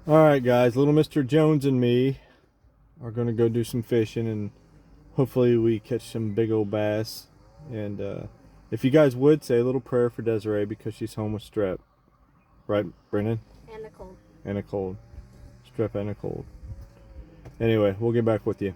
Alright guys, little Mr. Jones and me are going to go do some fishing, and hopefully we catch some big old bass. And if you guys would, say a little prayer for Desiree because she's home with strep. Right, Brennan? And a cold. And a cold. Strep and a cold. Anyway, we'll get back with you.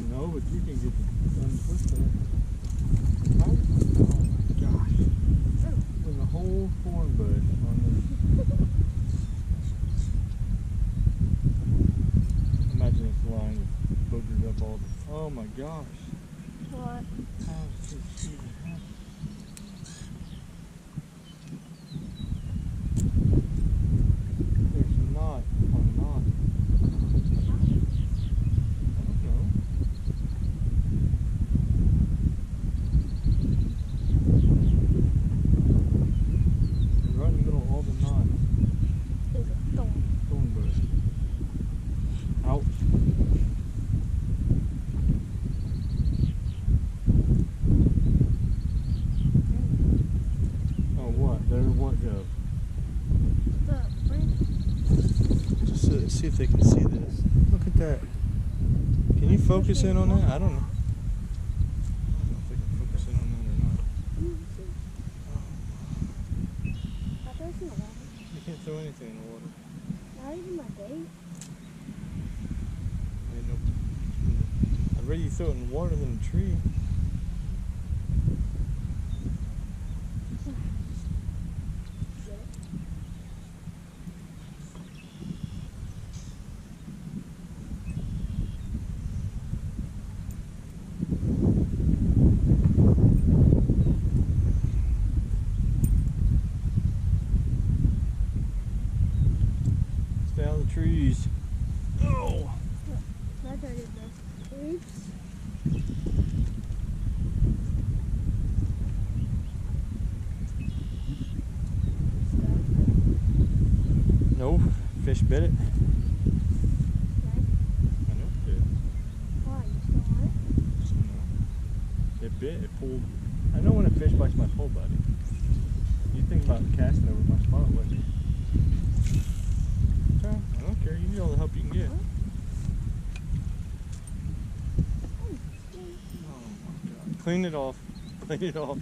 No, but you can get the untwisted. Oh my gosh. There's a whole thorn bush on this. Imagine this line with boogers up all the... Oh my gosh. What? How is this even happening? There's a knot on a knot. I don't know. Right in the middle of all the knots. There's a thorn. Thorn bush. Ouch. Oh, what? There what goes? The branch. Just see if they can see this. Look at that. Can you focus in on that? I don't know. I don't know if they can focus in on that or not. I throw some in the water. You can't throw anything in the water. Not even my bait. I'd rather you throw it in the water than a tree. Stay out of the trees. Oh! That's already the oops. No, fish bit it. Okay. I know it did. Why? You still want it? It bit, it pulled. I know when a fish bites my pole, buddy. You think about casting over my spot, wouldn't you? Okay, I don't care. You need all the help you can get. Oh my god. Clean it off. Clean it off.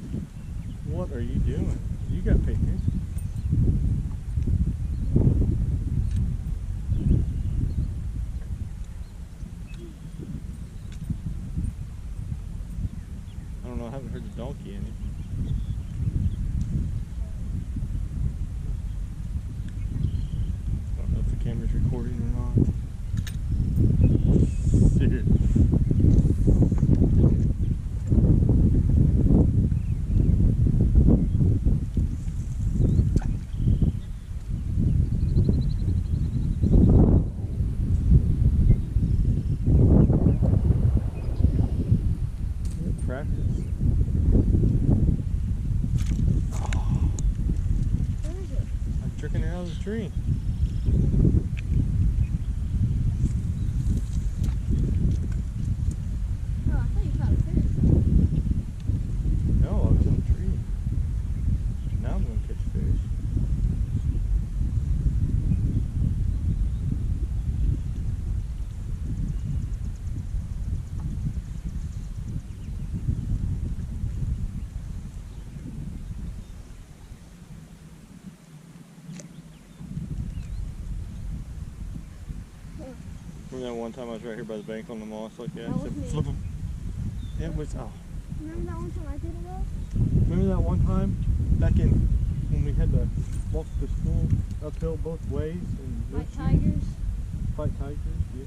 What are you doing? You got pictures. I don't know, I haven't heard the donkey any. I don't know if the camera's recording or not. Shit. Good practice. Where is it? I'm tricking it out of the tree. Oh, I thought you caught a fish. No, I was in the tree. Now I'm going to catch fish. Remember that one time I was right here by the bank on the moss like that? That was Said, me. flip 'em. It was, oh. Remember that one time I did it though? Remember that one time back in when we had to walk to school uphill both ways and Like tigers. fight tigers? Yeah.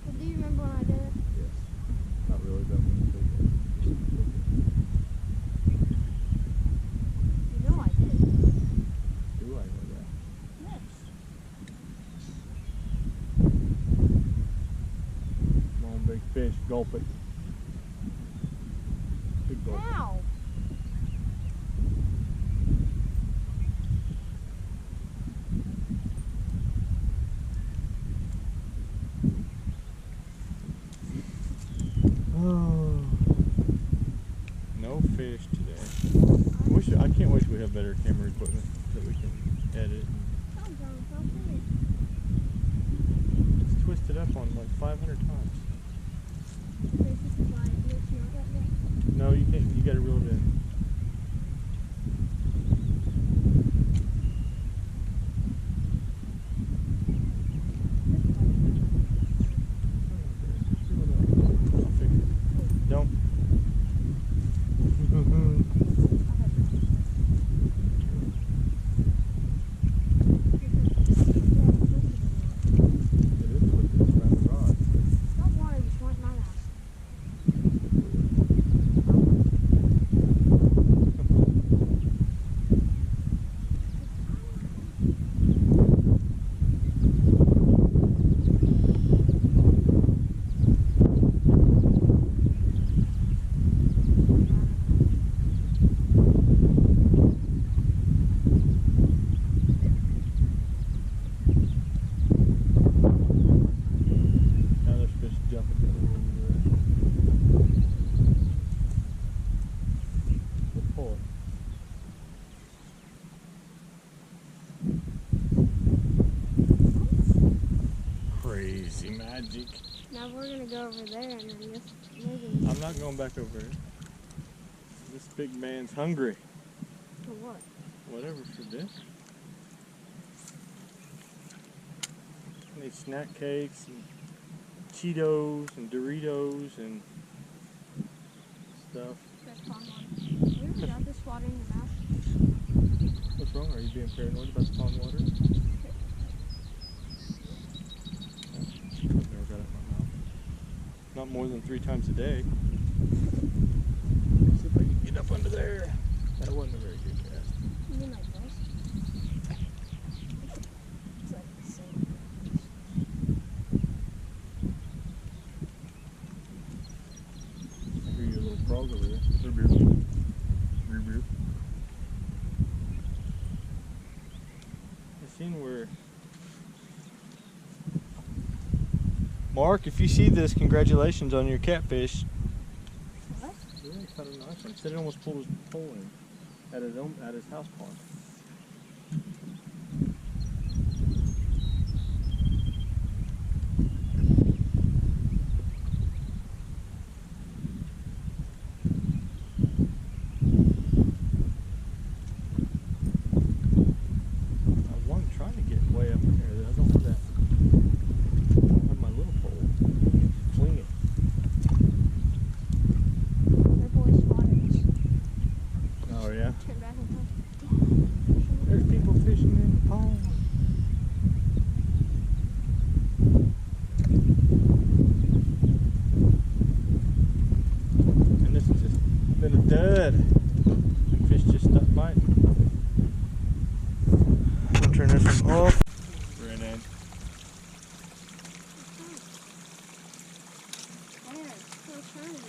Well, do you remember when I did it? Yes. Not really, but I'm gonna say yes. You know I did. Do I know that? Yes. Come on, big fish, gulp it. Big gulp. Ow. No fish today. I can't wait till we have better camera equipment that we can edit. It's twisted up on like 500 times. No, you can't. You gotta reel it in. Don't. Crazy magic. Now we're gonna go over there and then this moving. I'm not going back over here. This big man's hungry. For what? Whatever for dinner. I need snack cakes and Cheetos and Doritos and stuff. That's pond water. We already got this water in the mouth. What's wrong? Are you being paranoid about the pond water? I've never got it in my mouth. Not more than 3 times a day. See if I can get up under there. That wasn't a very good cast. You mean like this? It's like the same. I hear you a little frog over there. Beer, beer. Beer, beer. I seen where... Mark, if you see this, congratulations on your catfish. What? Yeah, he caught a nice one. He said he almost pulled his pole in at his house pond. I wasn't trying to get way up in there. I don't have that. With my little pole. Fling it. They're boys' waters. Oh yeah. Turn back and forth. There's people fishing in the pond. And this has just been a dud. And fish just stopped biting. I'm gonna turn this one off. Grenade. There, still turning it.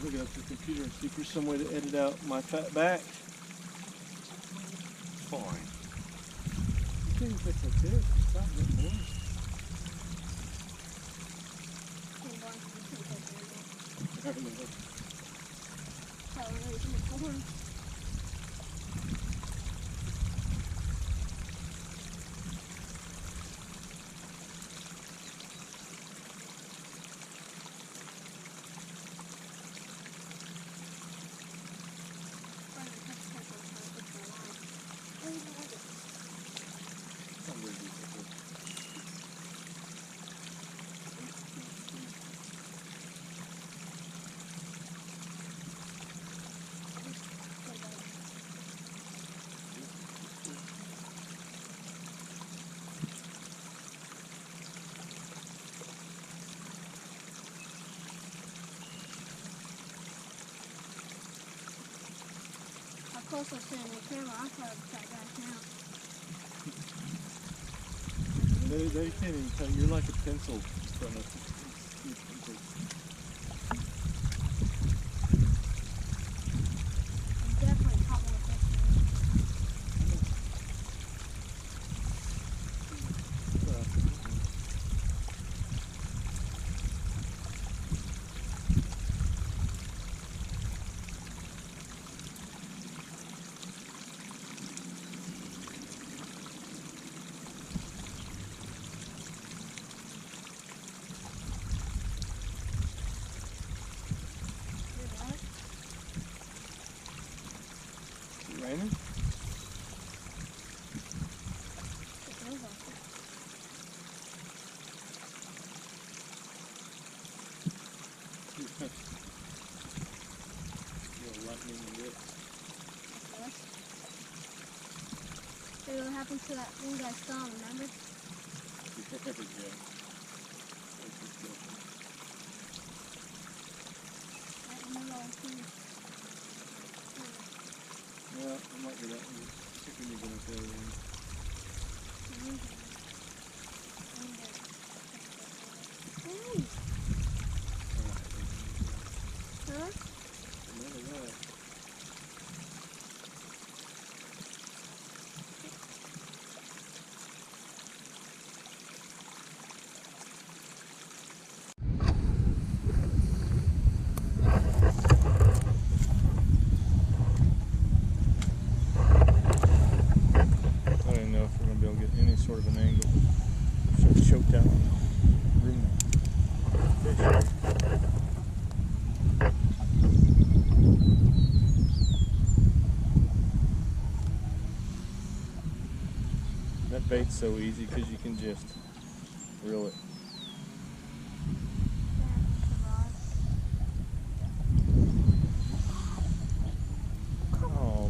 Look up the computer and see if there's some way to edit out my fat back. Fine. You can't fix like this. Stop that noise. How closer to the camera. I thought it was that back now. They can't even tell. You're like a pencil in front of Definitely caught more fish. Raining? Hey, what happened to that thing I saw, remember? That little thing. Yeah, I might get that one. Chicken you're gonna throw in. Nice. Huh? Remember that. I don't even know if we're gonna be able to get any sort of an angle. Sort of choked out room fish. That bait's so easy because you can just reel it. Oh,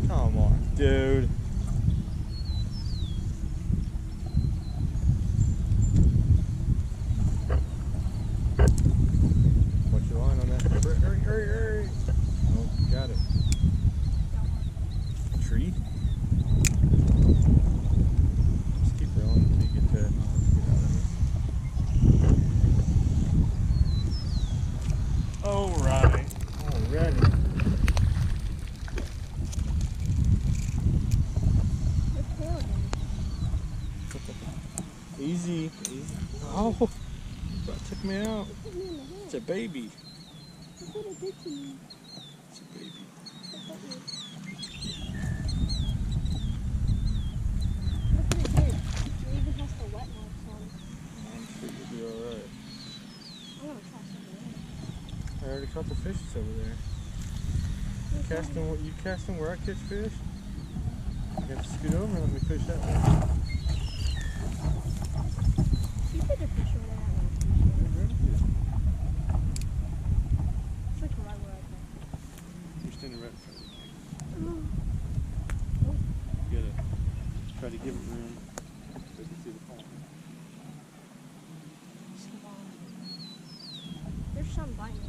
come on, dude. What's your line on that? Hurry, hurry, hurry. Oh, got it. A tree? Just keep reeling until you get to get out of it. Alright. Already. Easy, easy. Oh, that took me out. It's a baby. It's a baby. Look at it here. It even has the wet marks on it. I'm sure you'll be alright. I'm gonna try something I already caught the fish over there. You casting where I catch fish? You have to scoot over and let me fish that way. You could have fished over there. It's like right where I think. You're standing right in front of me. Oh. You gotta try to give it room so you can see the pond. There's some biting me.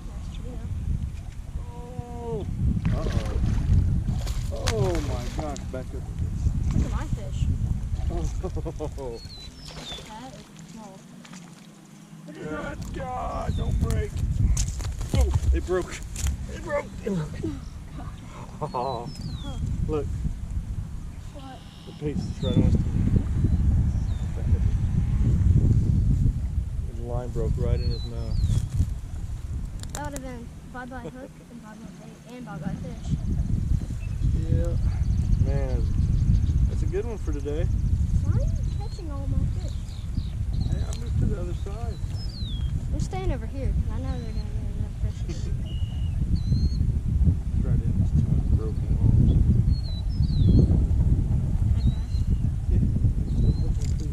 Nice tree, Oh! Uh-oh. Oh my gosh, back up. Look at my fish. Oh, That is small. good God, don't break. Oh, it broke. It broke. It broke. Oh, look, What? the bait's just right on us. The line broke right in his mouth. That would have been bye-bye hook and bye-bye bait and bye-bye fish. Yeah, man, that's a good one for today. Why are you catching all my fish? Hey, I moved to the other side. I'm staying over here because I know they're going to get enough fish. Right in this two broken holes. Yeah, still looking too.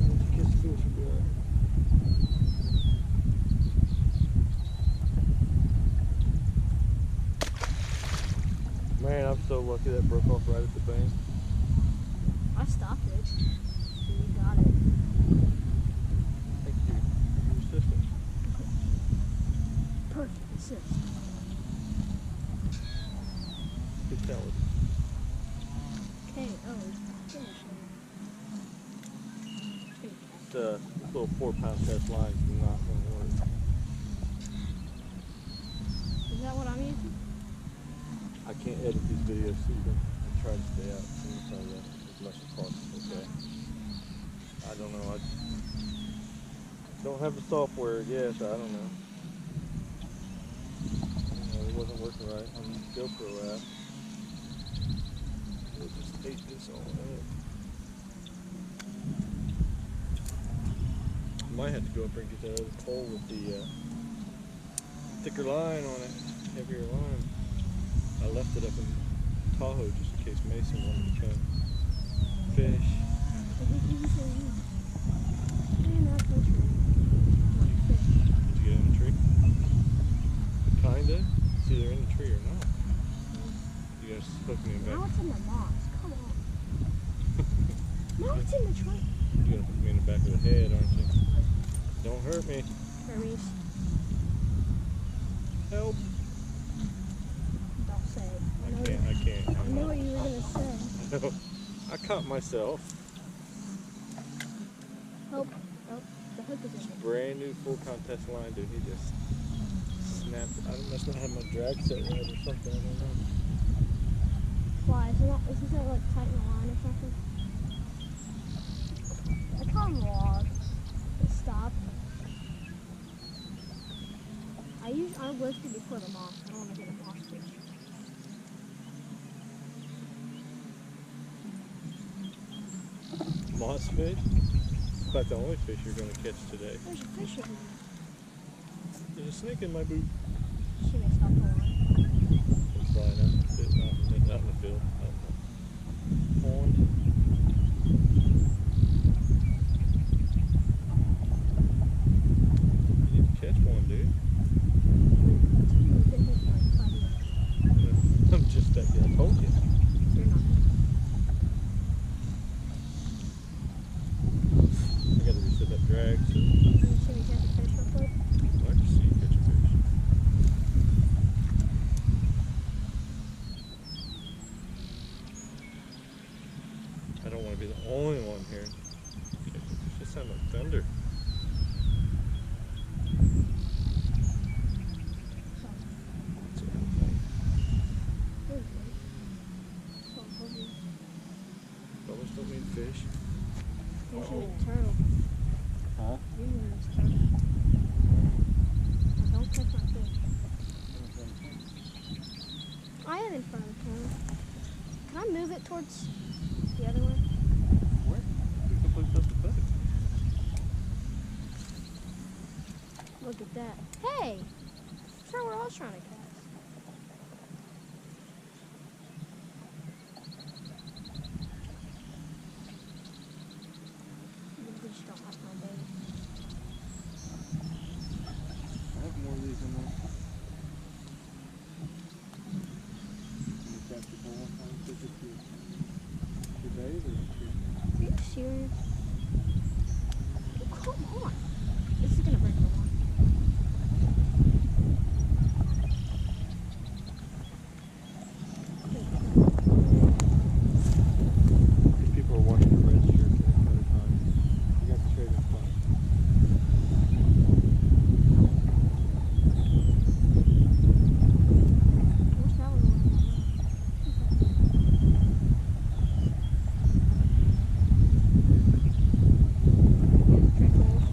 Once you catch the fish, you'll be alright. Man, I'm so lucky that broke off right at the bank. I stopped it. You got it. Thank you. Your assistant. Perfect assist. Good tell us. KO. Finishing. This little 4-pound test line is not going to work. Is that what I'm using? I can't edit these videos, so you can try to stay out inside that as much as possible. Okay. I don't know. I don't have the software yet. I don't know. It wasn't working right on the GoPro app. We'll just tape this all up. Might have to go up and get that other pole with the thicker line on it, heavier line. I left it up in Tahoe just in case Mason wanted to come fish. Did you get in the tree? Kinda. It's either in the tree or not. You guys hook me in back. Now it's in the moss. Come on. Now it's in the tree. You're gonna hook me in the back of the head, aren't you? Don't hurt me. Hermes. Help. Don't say it. I can't. I know what you were gonna say. I caught myself. Help. Oh, the hook is in it. Brand new full contest line, dude. He just snapped it. I must not have my drag set right or something. I don't know. Why? Isn't that like tighten the line or something? I caught him log. It stopped. I whisked it before the moss. I don't want to get a moss fish. Moss fish? It's about the only fish you're going to catch today. There's a fish in here. There's a snake in my boot. She may stop the line. It's flying out in the field. Not in the field. Out in the pond. You need to catch one, dude. I'm just that guy. I told you. You're not. I gotta reset that drag. So Can you see me catch a fish real quick? I'd like to see you catch a fish. I don't want to be the only one here. It just sound like thunder. It's a airplane. Bubbles don't mean fish. Usually it's turtle. Huh? Usually it's turtle. Now don't catch my fish. I am in front of the camera. Can I move it towards the other one? Where? We can put stuff to put it. Look at that. Hey! That's not what I was trying to catch. You just don't like my baby. I have more of these in there. You catch the ball, is it your babe or Are you serious? Oh, come on. This is gonna break the line. These people are wanting to register for the other time. You got the trading spot. What's that one going on? Trickles.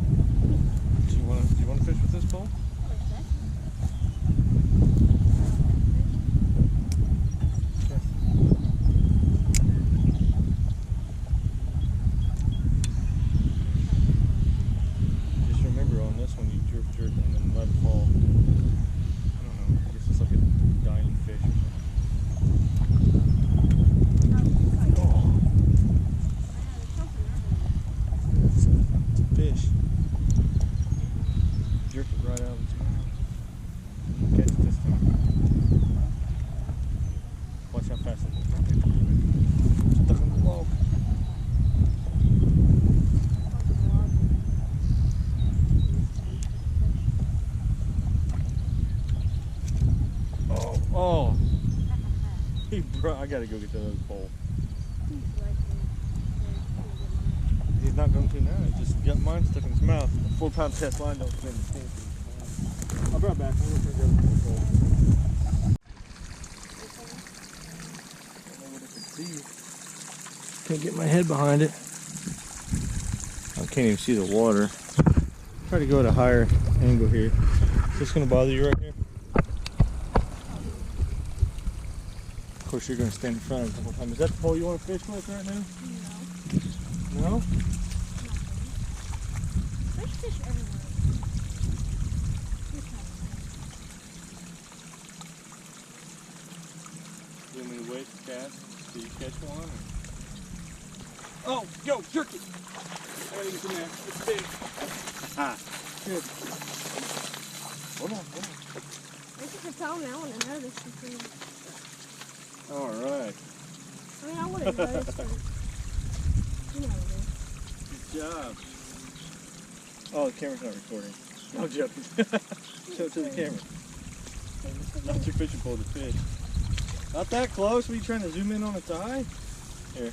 Bro, I gotta go get the other pole. He's like, He's not going to now. He just got mine stuck in his mouth. A 4-pound test line don't fit in the tank. I'll be right back. I'm going to go get the pole. I don't know what I can see. Can't get my head behind it. I can't even see the water. Try to go at a higher angle here. Is this going to bother you right here? Of course, you're going to stand in front of it a couple times. Is that the pole you want to fish with right now? no. No? There's fish everywhere. You want me to wait to cast till you catch one? Or? Oh, yo, jerk it! I gotta get in there. It's big. Ah, good. Hold on. Thank you for telling me. I want to know this before. All right. I mean, I would have noticed, but you know what it is. Good job. Oh, the camera's not recording. No joking. Show it to the camera. Not your fishing pole to fish. Not that close. What are you trying to zoom in on its eye? Here.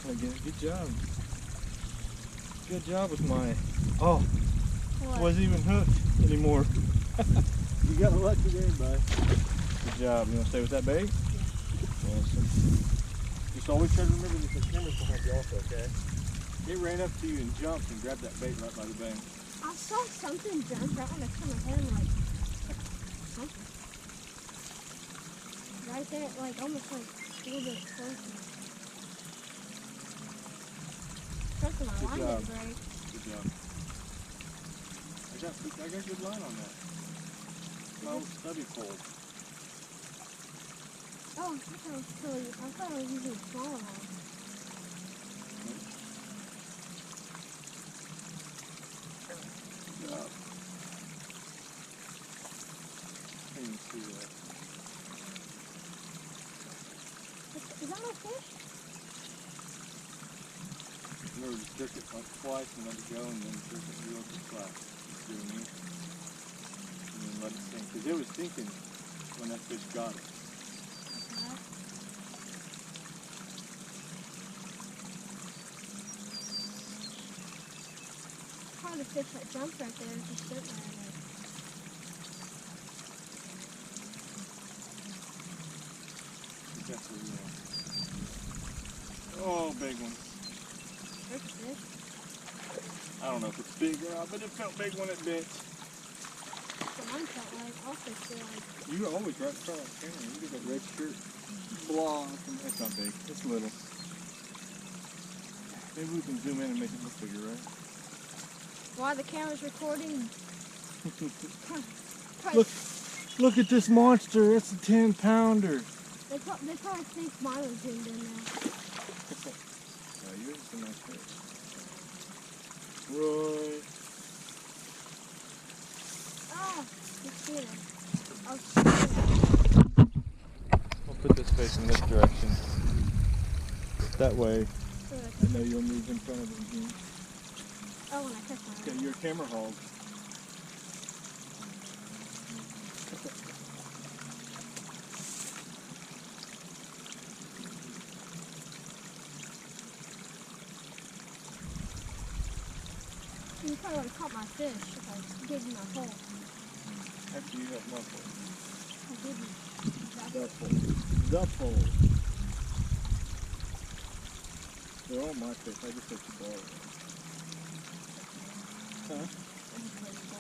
Again, good job. Good job with mine. Oh, What? wasn't even hooked anymore. You got lucky there, bud. Good job. You want to stay with that bait? Yeah. Awesome. Just always try to remember that the camera's behind you also, okay? It ran up to you and jumped and grabbed that bait right by the bank. I saw something jump right when I turned my head and like something. Right there, like almost like a little bit closer. Something my Good line job. didn't break. Good job. I got good line on that. No stubby pole. Oh, I thought I was using a smaller one. Good job. Can't even see that. Is that my fish? Remember to jerk it like twice and let it go and then jerk it real flat. See what I mean? And then let it sink. Because it was sinking when that fish got it. Probably the fish that jumped right there is just sitting there. Definitely, yeah. Oh, big one. There's a fish. I don't know if it's big or not, but it felt big when it bit. That's what mine felt like. Also feel like. You always right in front of that camera. You get that red shirt. Blah. That's not big. It's little. Maybe we can zoom in and make it look bigger, right? While the camera's recording. Look at this monster. It's a 10-pounder. They probably think mine was zoomed in now. Yours is a nice fish. Roy. Ah, you've seen it. I'll We'll put this facing this direction. That way, see it. I know you'll move in front of it again. Oh, when I catch my Okay, you're a camera hog. You probably would have caught my fish if I gave you my pole. After you have my pole. I didn't. The pole. The pole. They're all my fish. I just let you borrow them. Huh? I just let it go.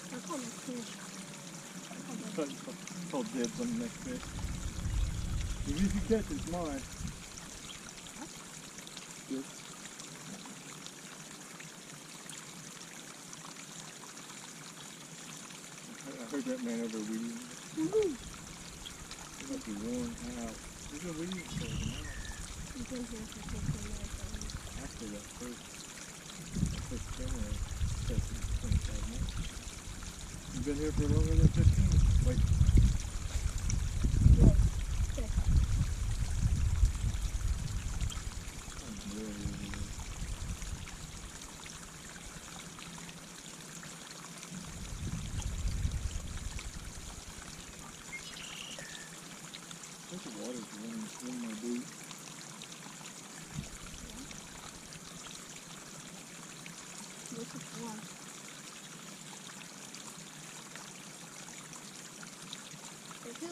I caught my fish. Told dibs on the next fish. If you catch it's mine. Good. I heard that man over weeding. Woohoo! It must be worn out. There's a weeding store now. You've been here for 15 minutes already. Actually, that first camera session was 25 minutes. You've been here for longer than 15? Wait. Good. Fish.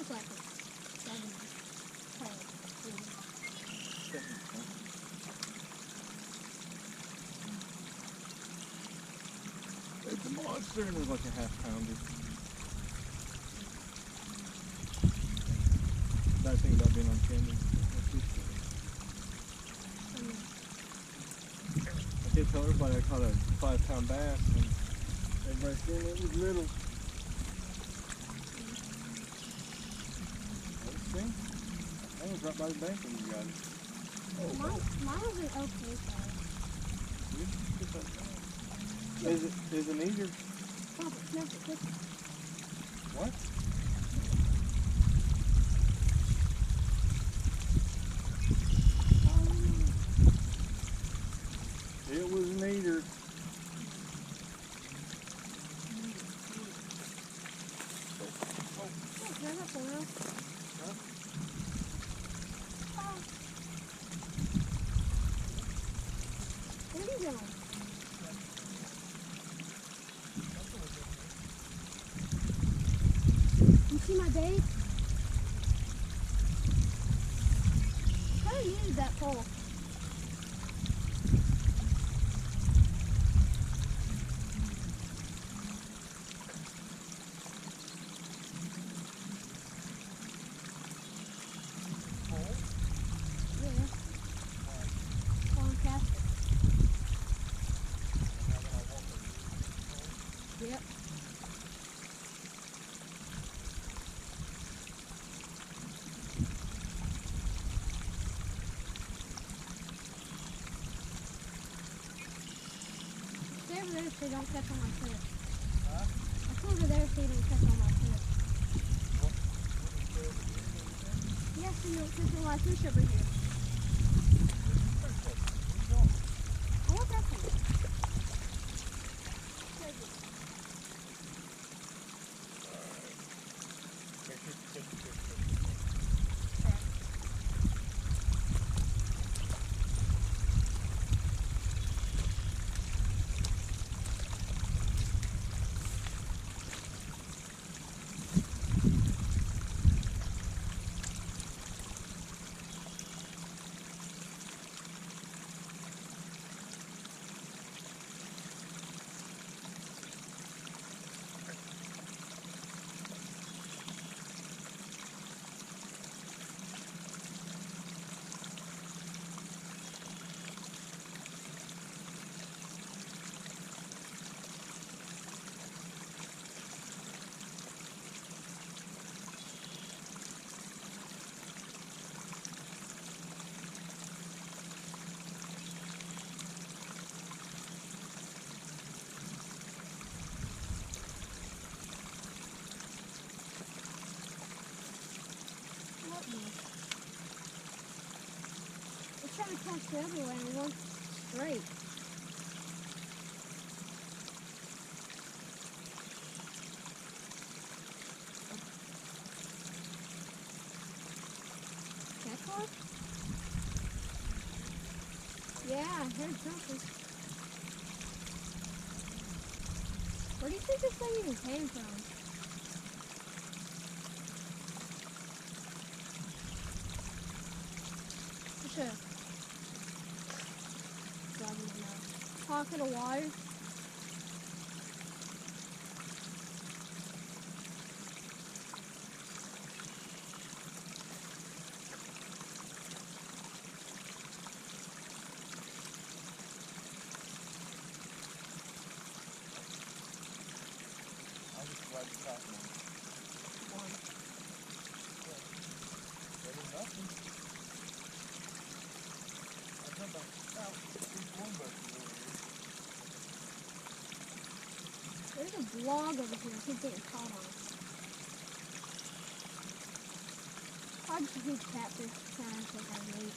was like a 7 pound. It's a monster and it's like a half pounder. Bad thing about being on camera. I did tell everybody I caught a 5-pound bass and everybody saying it was little. Let's see. I was right by the bank when you got it. Oh, Mine was an okay size. Is an eater? Papa, sniff it, quick. What? It was an eater. Turn up around. Huh? Oh. Where are you going? You see my bait? I kind of needed that pole. Yeah. On cast it. Yep. Stay over there so they don't catch on my trip. Huh? I come over there so they don't catch on my trip. Yes, so you don't catch on my fish over here. I want that thing. It's trying to catch the other way and it went straight. Catch one? Yeah, I heard something. Where do you think this thing even came from? It's a pocket of water. I'll just grab the top one. There was nothing. I come back out. These longboats are over here. There's a blog over here. I keep getting caught on it. Probably just a huge catfish trying to take our bait.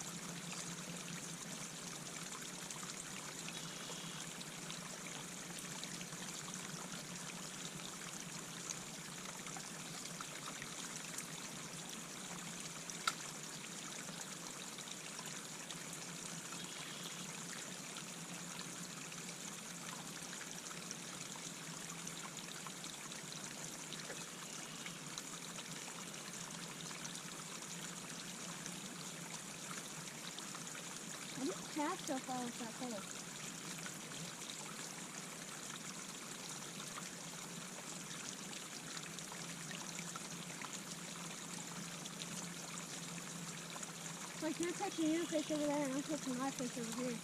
did cat stuff all that hole? Like you're touching your fish over there and I'm touching my fish over here.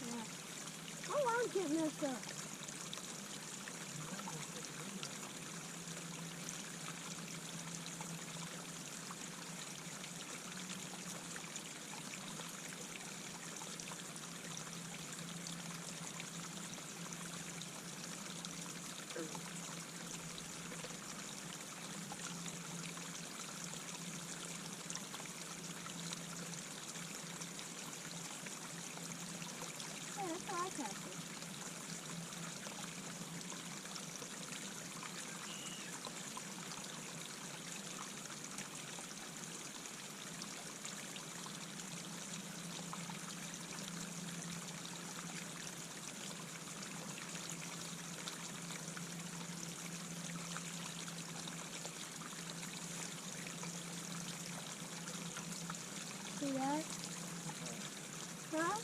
Yeah. Oh, I'm getting messed up. Yeah, that's how I catch it. See that? Huh?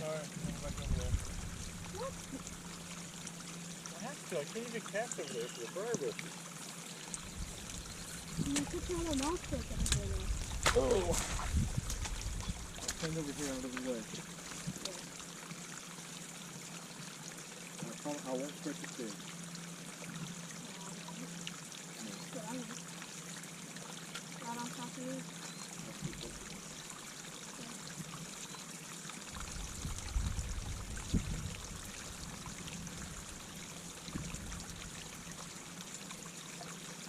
Alright, I'm back over there. What? I have to. I can't even cast over there for the briar bushes. You put your little mouth stick over there. Oh! Stand over here out of the way. I won't catch a fish. Right on top of you.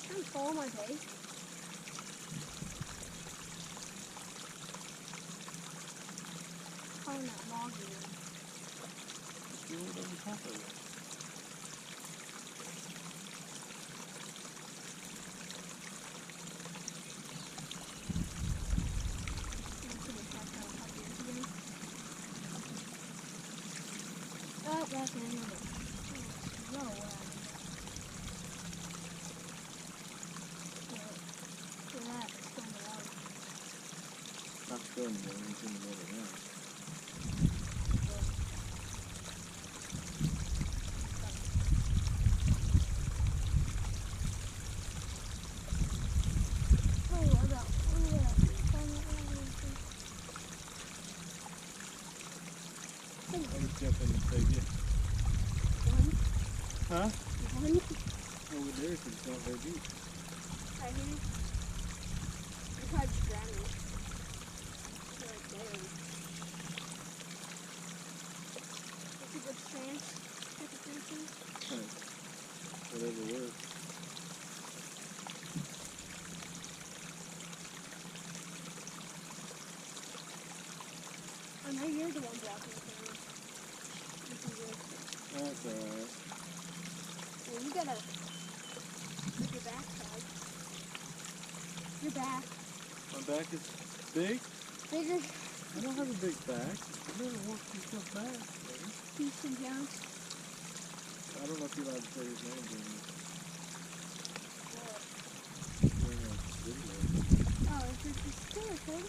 I'm full of my bait. Oh, that log again. Do it over top of it. Oh, that's another. No way. Look at that. It's going to water. Not still anymore. He's in the water now. Oh, I got one left. I would jump in and save you. One. Huh? One. Over there because it's not very deep. Right here. You probably just drown me. You're right there. That's a good stance. Type of fencing. Whatever works. I know you're the one blocking the camera. This is good. That's alright. Well, you gotta put your backside. Your back. My back is big? Bigger. I don't have a big back. I never walked myself back. Buddy. Houston Jones. I don't know if you're allowed to say his name during this video. Oh, it's just a still, kid.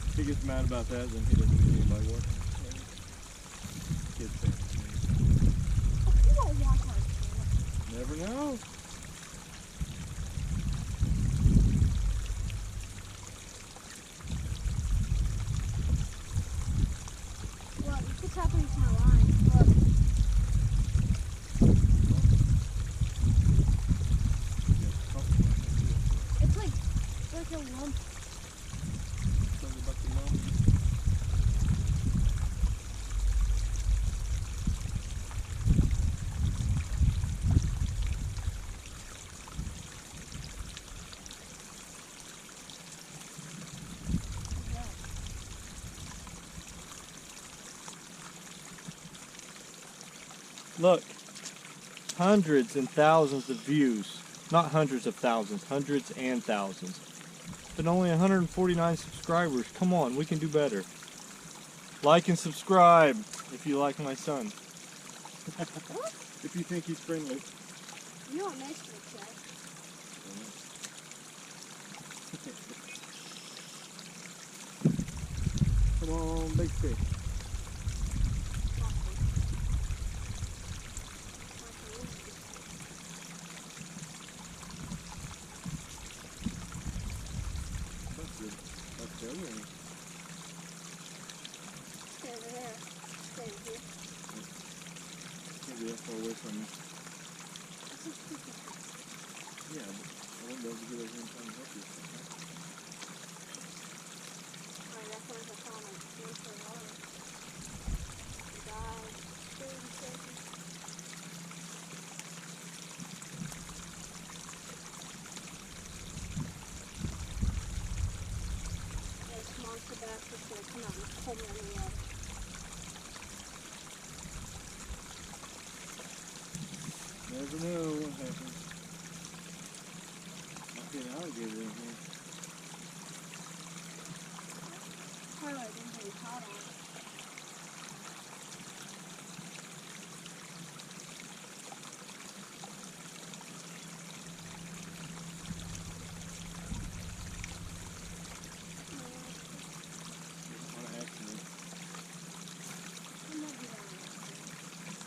If he gets mad about that, then he doesn't need anybody watching. Kid thing. You won't watch our channel. Never know. Well, you could tap into my line. Look. It's like a lump. Something about the Look, hundreds and thousands of views. Not hundreds of thousands, hundreds and thousands. But only 149 subscribers. Come on, we can do better. Like and subscribe if you like my son. If you think he's friendly. You don't miss me, Chad. Come on, big fish. That's good. That's the other one. Stay over there. Stay over here. Can't be that far away from you. Yeah, but I won't be able to get over here in time to help you. Alright, that's what I found like $1 for $1. Died 30 seconds. This monster bass is gonna come out and pull me on the water. Never know what happens. Might be an alligator in here. Probably didn't get caught on it. On an accident. It might be on it.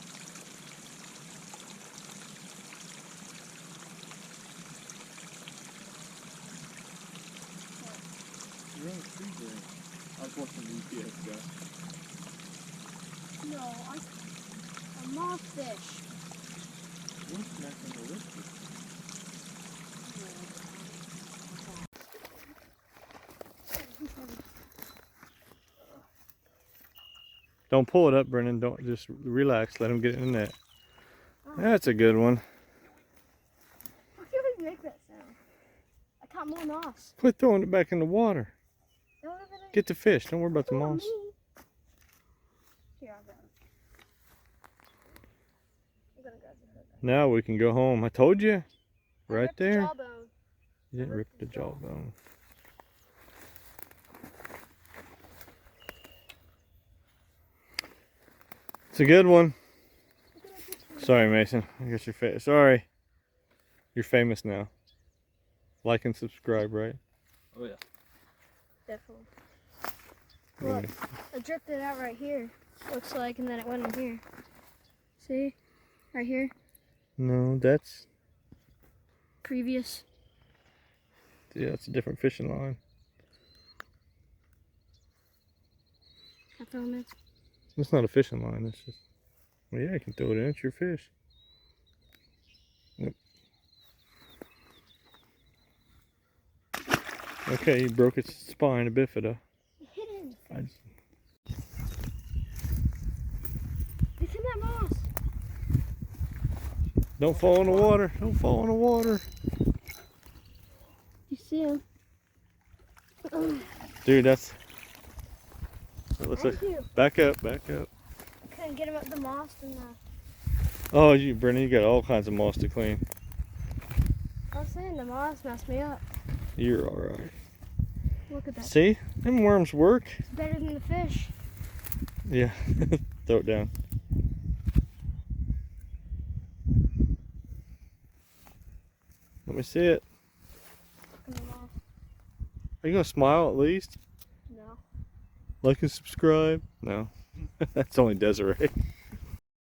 You're on a tree branch. I was watching the UPS guy. No, a mothfish. One smacked on the wrist. Don't pull it up, Brennan. Don't, just relax. Let him get it in the net. That's a good one. Why can't we make that sound? I caught more moss. Quit throwing it back in the water. Don't have it. Get the fish. Don't worry about the Oh, moss. me. Here, I'll grab it. I'm gonna grab the hook. Now we can go home. I told you. I Right ripped the there. jawbone. You didn't rip the jawbone. It's a good one. Look at that picture. Sorry, Mason. I guess you're sorry. You're famous now. Like and subscribe, right? Oh yeah. Definitely. Look, I dripped it out right here. Looks like, and then it went in here. See? Right here. No, that's Previous. yeah, it's a different fishing line. I throw them in. It's not a fishing line. It's just well, yeah, you can throw it in. It's your fish. Yep. Okay, you broke its spine, a bifida. Hit it in the I- face. It's in that moss. Don't fall in the water. Don't fall in the water. You see him? Dude, that's it looks like Thank you. back up, back up. Couldn't get him up the moss and Oh, you Brennan, you got all kinds of moss to clean. I was saying the moss messed me up. You're alright. Look at that. See? Them worms work. It's better than the fish. Yeah. Throw it down. Let me see it. In the moss. Are you gonna smile at least? No. Like and subscribe? No. That's only Desiree.